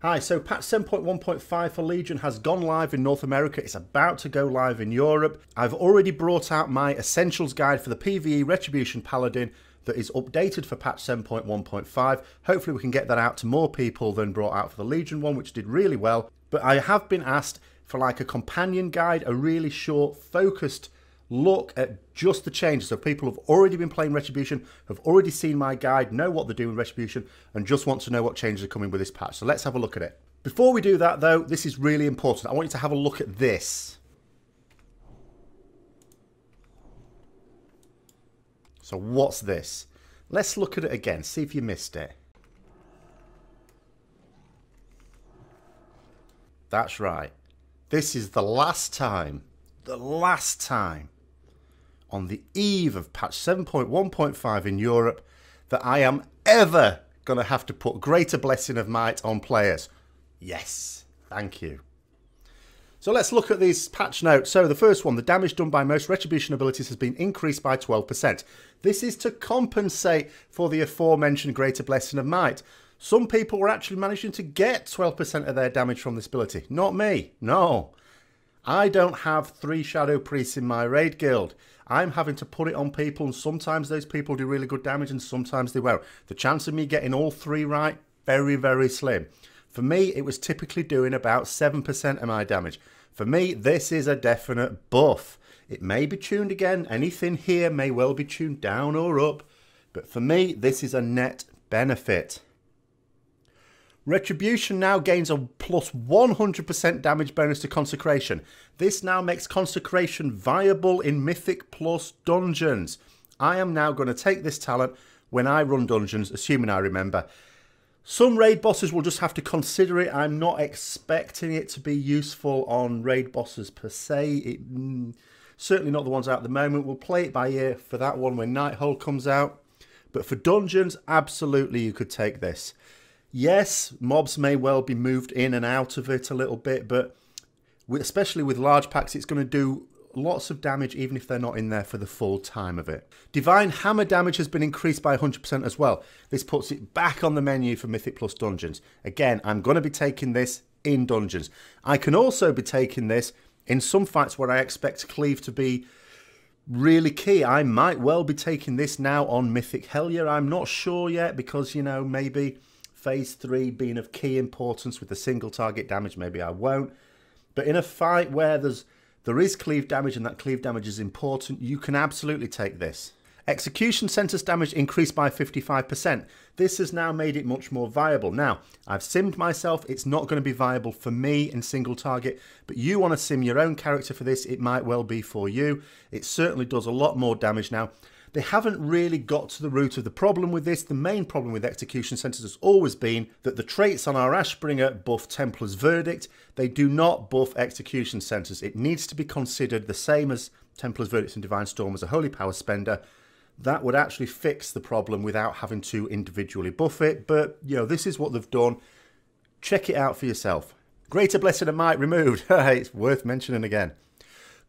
Hi, so patch 7.1.5 for Legion has gone live in North America. It's about to go live in Europe. I've already brought out my Essentials guide for the PvE Retribution Paladin that is updated for patch 7.1.5. Hopefully we can get that out to more people than brought out for the Legion one, which did really well. But I have been asked for like a companion guide, a really short, focused look at just the changes. So people have already been playing Retribution, have already seen my guide, know what they're doing with Retribution, and just want to know what changes are coming with this patch. So let's have a look at it. Before we do that though, this is really important. I want you to have a look at this. So what's this? Let's look at it again, see if you missed it. That's right. This is the last time on the eve of patch 7.1.5 in Europe that I am ever going to have to put Greater Blessing of Might on players. Yes, thank you. So let's look at these patch notes. So the first one, the damage done by most Retribution abilities has been increased by 12%. This is to compensate for the aforementioned Greater Blessing of Might. Some people were actually managing to get 12% of their damage from this ability. Not me, no. I don't have 3 Shadow Priests in my raid guild. I'm having to put it on people, and sometimes those people do really good damage and sometimes they won't. The chance of me getting all 3 right, very, very slim. For me, it was typically doing about 7% of my damage. For me, this is a definite buff. It may be tuned again. Anything here may well be tuned down or up. But for me, this is a net benefit. Retribution now gains a plus 100% damage bonus to Consecration. This now makes Consecration viable in Mythic Plus dungeons. I am now going to take this talent when I run dungeons, assuming I remember. Some raid bosses will just have to consider it. I'm not expecting it to be useful on raid bosses per se. Certainly not the ones out at the moment. We'll play it by ear for that one when Nighthole comes out. But for dungeons, absolutely you could take this. Yes, mobs may well be moved in and out of it a little bit, but especially with large packs, it's going to do lots of damage even if they're not in there for the full time of it. Divine Hammer damage has been increased by 100% as well. This puts it back on the menu for Mythic Plus dungeons. Again, I'm going to be taking this in dungeons. I can also be taking this in some fights where I expect cleave to be really key. I might well be taking this now on Mythic Hellier. I'm not sure yet because, you know, maybe Phase 3 being of key importance with the single target damage, maybe I won't. But in a fight where there is cleave damage and that cleave damage is important, you can absolutely take this. Execution Center's damage increased by 55%. This has now made it much more viable. Now, I've simmed myself. It's not going to be viable for me in single target, but you want to sim your own character for this, it might well be for you. It certainly does a lot more damage now. They haven't really got to the root of the problem with this. The main problem with Execution Centers has always been that the traits on our Ashbringer buff Templar's Verdict. They do not buff Execution Centers. It needs to be considered the same as Templar's Verdict and Divine Storm as a Holy Power spender. That would actually fix the problem without having to individually buff it. But, you know, this is what they've done. Check it out for yourself. Greater Blessing of Might removed. It's worth mentioning again.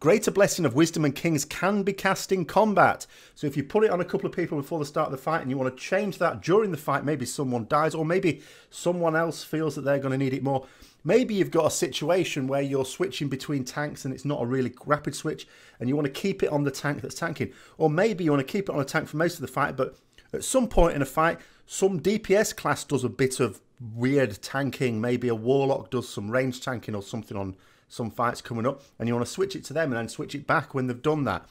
Greater Blessing of Wisdom and Kings can be cast in combat. So if you put it on a couple of people before the start of the fight and you want to change that during the fight, maybe someone dies or maybe someone else feels that they're going to need it more. Maybe you've got a situation where you're switching between tanks and it's not a really rapid switch and you want to keep it on the tank that's tanking. Or maybe you want to keep it on a tank for most of the fight, but at some point in a fight, some DPS class does a bit of weird tanking. Maybe a Warlock does some range tanking or something on some fights coming up, and you want to switch it to them and then switch it back when they've done that.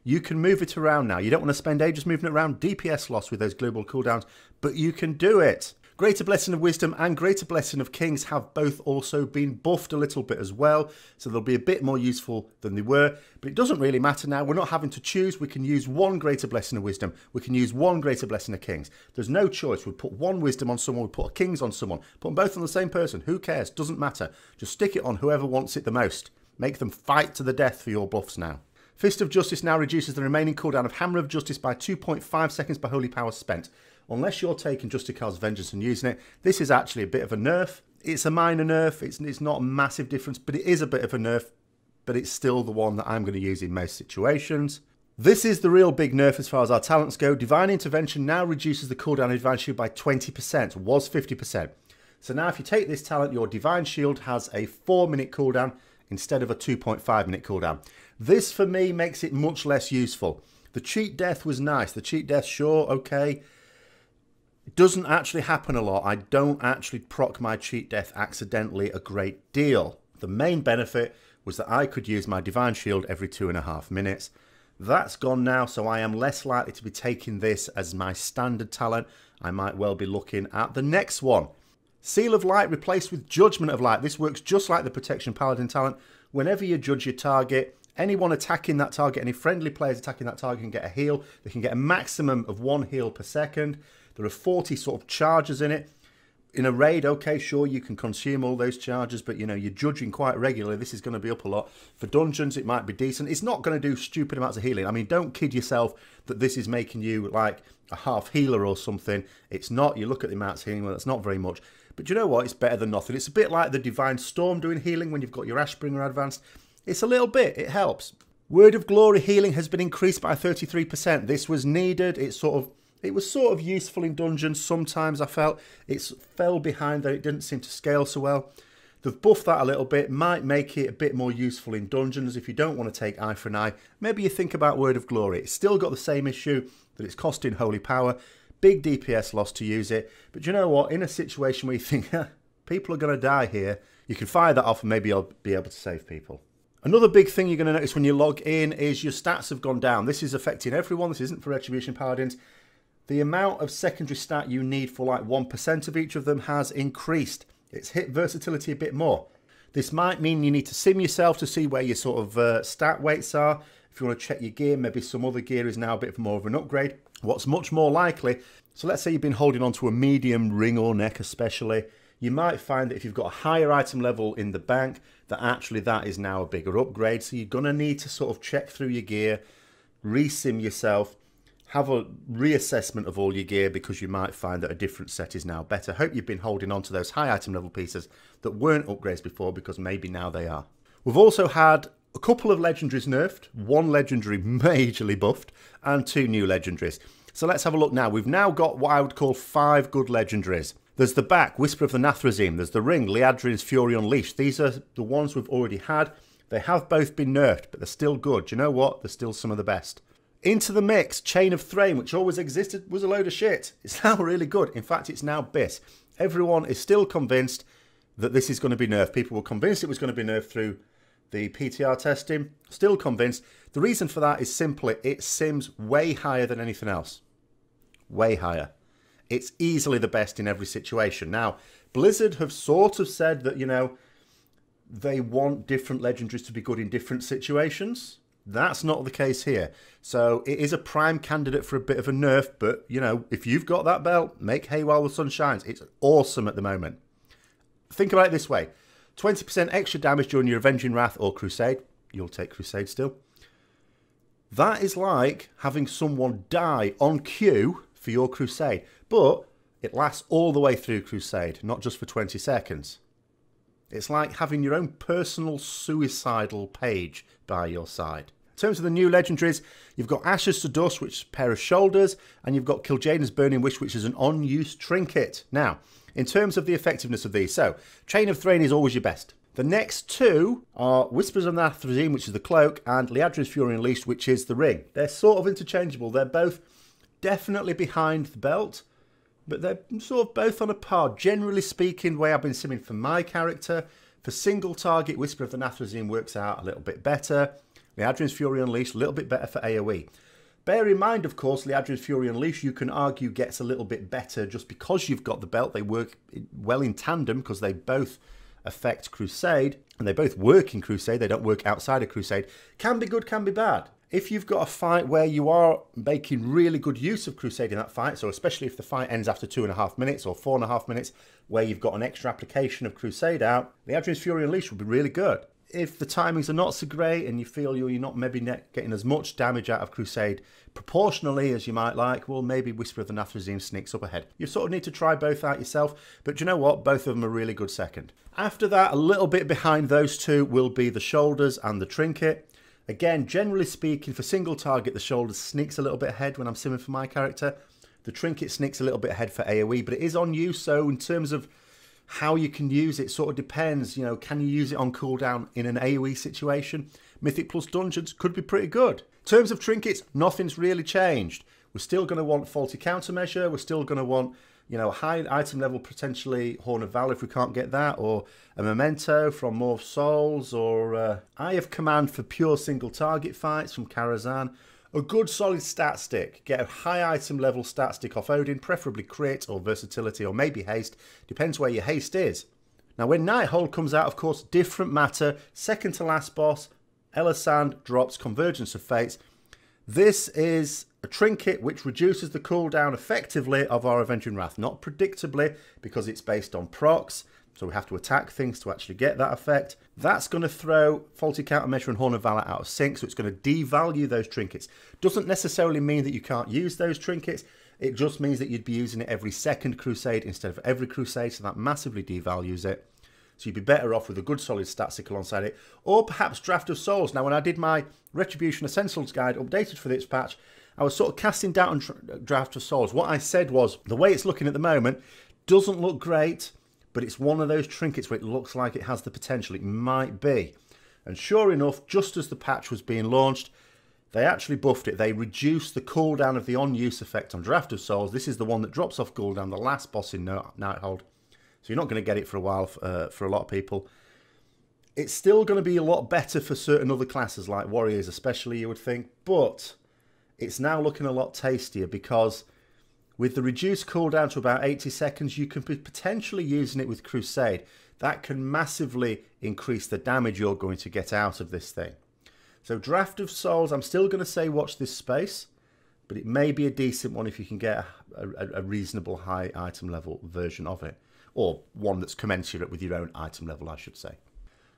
You can move it around now. You don't want to spend ages moving it around, DPS loss with those global cooldowns, but you can do it. Greater Blessing of Wisdom and Greater Blessing of Kings have both also been buffed a little bit as well, so they'll be a bit more useful than they were, but it doesn't really matter now. We're not having to choose. We can use one Greater Blessing of Wisdom. We can use one Greater Blessing of Kings. There's no choice. We put one Wisdom on someone, we put a Kings on someone, put them both on the same person. Who cares? Doesn't matter. Just stick it on whoever wants it the most. Make them fight to the death for your buffs now. Fist of Justice now reduces the remaining cooldown of Hammer of Justice by 2.5 seconds per Holy Power spent. Unless you're taking Justicar's Vengeance and using it, this is actually a bit of a nerf. It's a minor nerf. It's not a massive difference, but it is a bit of a nerf. But it's still the one that I'm going to use in most situations. This is the real big nerf as far as our talents go. Divine Intervention now reduces the cooldown of Divine Shield by 20%. Was 50%. So now if you take this talent, your Divine Shield has a 4-minute cooldown instead of a 2.5-minute cooldown. This, for me, makes it much less useful. The cheat death was nice. The cheat death, sure, okay. It doesn't actually happen a lot. I don't actually proc my cheat death accidentally a great deal. The main benefit was that I could use my Divine Shield every 2.5 minutes. That's gone now, so I am less likely to be taking this as my standard talent. I might well be looking at the next one. Seal of Light replaced with Judgement of Light. This works just like the Protection Paladin talent. Whenever you judge your target, anyone attacking that target, any friendly players attacking that target can get a heal. They can get a maximum of 1 heal per second. There are 40 sort of charges in it. In a raid, okay, sure, you can consume all those charges, but, you know, you're judging quite regularly. This is going to be up a lot. For dungeons, it might be decent. It's not going to do stupid amounts of healing. I mean, don't kid yourself that this is making you like a half healer or something. It's not. You look at the amounts of healing, well, that's not very much. But you know what? It's better than nothing. It's a bit like the Divine Storm doing healing when you've got your Ashbringer advanced. It's a little bit. It helps. Word of Glory healing has been increased by 33%. This was needed. It was sort of useful in dungeons. Sometimes I felt it fell behind there. It didn't seem to scale so well. They've buffed that a little bit. Might make it a bit more useful in dungeons. If you don't want to take eye for an eye, maybe you think about Word of Glory. It's still got the same issue that it's costing holy power. Big DPS loss to use it. But you know what? In a situation where you think, people are going to die here, you can fire that off and maybe I'll be able to save people. Another big thing you're going to notice when you log in is your stats have gone down. This is affecting everyone. This isn't for Retribution Paladins. The amount of secondary stat you need for like 1% of each of them has increased. It's hit versatility a bit more. This might mean you need to sim yourself to see where your sort of stat weights are. If you want to check your gear, maybe some other gear is now a bit more of an upgrade. What's much more likely, so let's say you've been holding on to a medium ring or neck especially, you might find that if you've got a higher item level in the bank, that actually that is now a bigger upgrade. So you're going to need to sort of check through your gear, resim yourself, have a reassessment of all your gear because you might find that a different set is now better. Hope you've been holding on to those high item level pieces that weren't upgrades before because maybe now they are. We've also had a couple of legendaries nerfed, 1 legendary majorly buffed, and 2 new legendaries. So let's have a look now. We've now got what I would call 5 good legendaries. There's the back, Whisper of the Nathrazim. There's the ring, Legendaries Fury Unleashed. These are the ones we've already had. They have both been nerfed, but they're still good. Do you know what? They're still some of the best. Into the mix, Chain of Thrain, which always existed, was a load of shit. It's now really good. In fact, it's now BIS. Everyone is still convinced that this is going to be nerfed. People were convinced it was going to be nerfed through the PTR testing. Still convinced. The reason for that is simply it sims way higher than anything else. Way higher. It's easily the best in every situation. Now, Blizzard have sort of said that, you know, they want different legendaries to be good in different situations. That's not the case here. So it is a prime candidate for a bit of a nerf, but, you know, if you've got that belt, make hay while the sun shines. It's awesome at the moment. Think about it this way. 20% extra damage during your Avenging Wrath or Crusade. You'll take Crusade still. That is like having someone die on cue for your Crusade. But it lasts all the way through Crusade, not just for 20 seconds. It's like having your own personal suicidal page by your side. In terms of the new legendaries, you've got Ashes to Dust, which is a pair of shoulders, and you've got Kil'jaeden's Burning Wish, which is an on-use trinket. Now, in terms of the effectiveness of these, so Chain of Thrain is always your best. The next 2 are Whispers of Nathrazim, which is the cloak, and Legendaries Fury Unleashed, which is the ring. They're sort of interchangeable. They're both definitely behind the belt, but they're sort of both on a par. Generally speaking, the way I've been simming for my character, for single target, Whisper of the Nathrazim works out a little bit better. Legendaries Fury Unleashed, a little bit better for AoE. Bear in mind, of course, Legendaries Fury Unleashed, you can argue, gets a little bit better just because you've got the belt. They work well in tandem because they both affect Crusade, and they both work in Crusade. They don't work outside of Crusade. Can be good, can be bad. If you've got a fight where you are making really good use of Crusade in that fight, so especially if the fight ends after 2.5 minutes or 4.5 minutes, where you've got an extra application of Crusade out, the Legendaries Fury Unleashed would be really good. If the timings are not so great and you feel you're not maybe getting as much damage out of Crusade proportionally as you might like, well, maybe Whisper of the Nathrazim sneaks up ahead. You sort of need to try both out yourself, but you know what? Both of them are really good second. After that, a little bit behind those 2 will be the shoulders and the trinket. Again, generally speaking, for single target, the shoulders sneaks a little bit ahead when I'm simming for my character. The trinket sneaks a little bit ahead for AoE, but it is on you, so in terms of How you can use it sort of depends. You know, can you use it on cooldown in an AoE situation? Mythic plus dungeons could be pretty good. In terms of trinkets, nothing's really changed. We're still going to want faulty countermeasure. We're still going to want, you know, high item level, potentially Horn of Valor if we can't get that, or a memento from Morph Souls, or Eye of Command for pure single target fights from Karazhan. A good solid stat stick. Get a high item level stat stick off Odin, preferably crit or versatility or maybe haste. Depends where your haste is. Now when Nighthold comes out, of course, different matter. Second to last boss, Elisand drops Convergence of Fates. This is a trinket which reduces the cooldown effectively of our Avenging Wrath. Not predictably, because it's based on procs. So we have to attack things to actually get that effect. That's going to throw Faulty Countermeasure and Horn of Valor out of sync, so it's going to devalue those trinkets. Doesn't necessarily mean that you can't use those trinkets. It just means that you'd be using it every second crusade instead of every crusade, so that massively devalues it. So you'd be better off with a good solid stat stick alongside it. Or perhaps Draft of Souls. Now when I did my Retribution Essentials guide updated for this patch, I was sort of casting doubt on Draft of Souls. What I said was, the way it's looking at the moment doesn't look great, but it's one of those trinkets where it looks like it has the potential. It might be. And sure enough, just as the patch was being launched, they actually buffed it. They reduced the cooldown of the on-use effect on Draft of Souls. This is the one that drops off cooldown, the last boss in Nighthold. So you're not going to get it for a while for a lot of people. It's still going to be a lot better for certain other classes like Warriors especially, you would think. But it's now looking a lot tastier because with the reduced cooldown to about 80 seconds, you can be potentially using it with Crusade. That can massively increase the damage you're going to get out of this thing. So Draft of Souls, I'm still going to say watch this space, but it may be a decent one if you can get a reasonable high item level version of it. Or one that's commensurate with your own item level, I should say.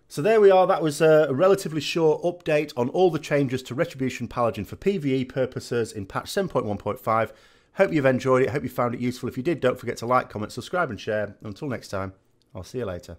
So there we are. That was a relatively short update on all the changes to Retribution Paladin for PvE purposes in patch 7.1.5. Hope you've enjoyed it. Hope you found it useful. If you did, don't forget to like, comment, subscribe and share. Until next time, I'll see you later.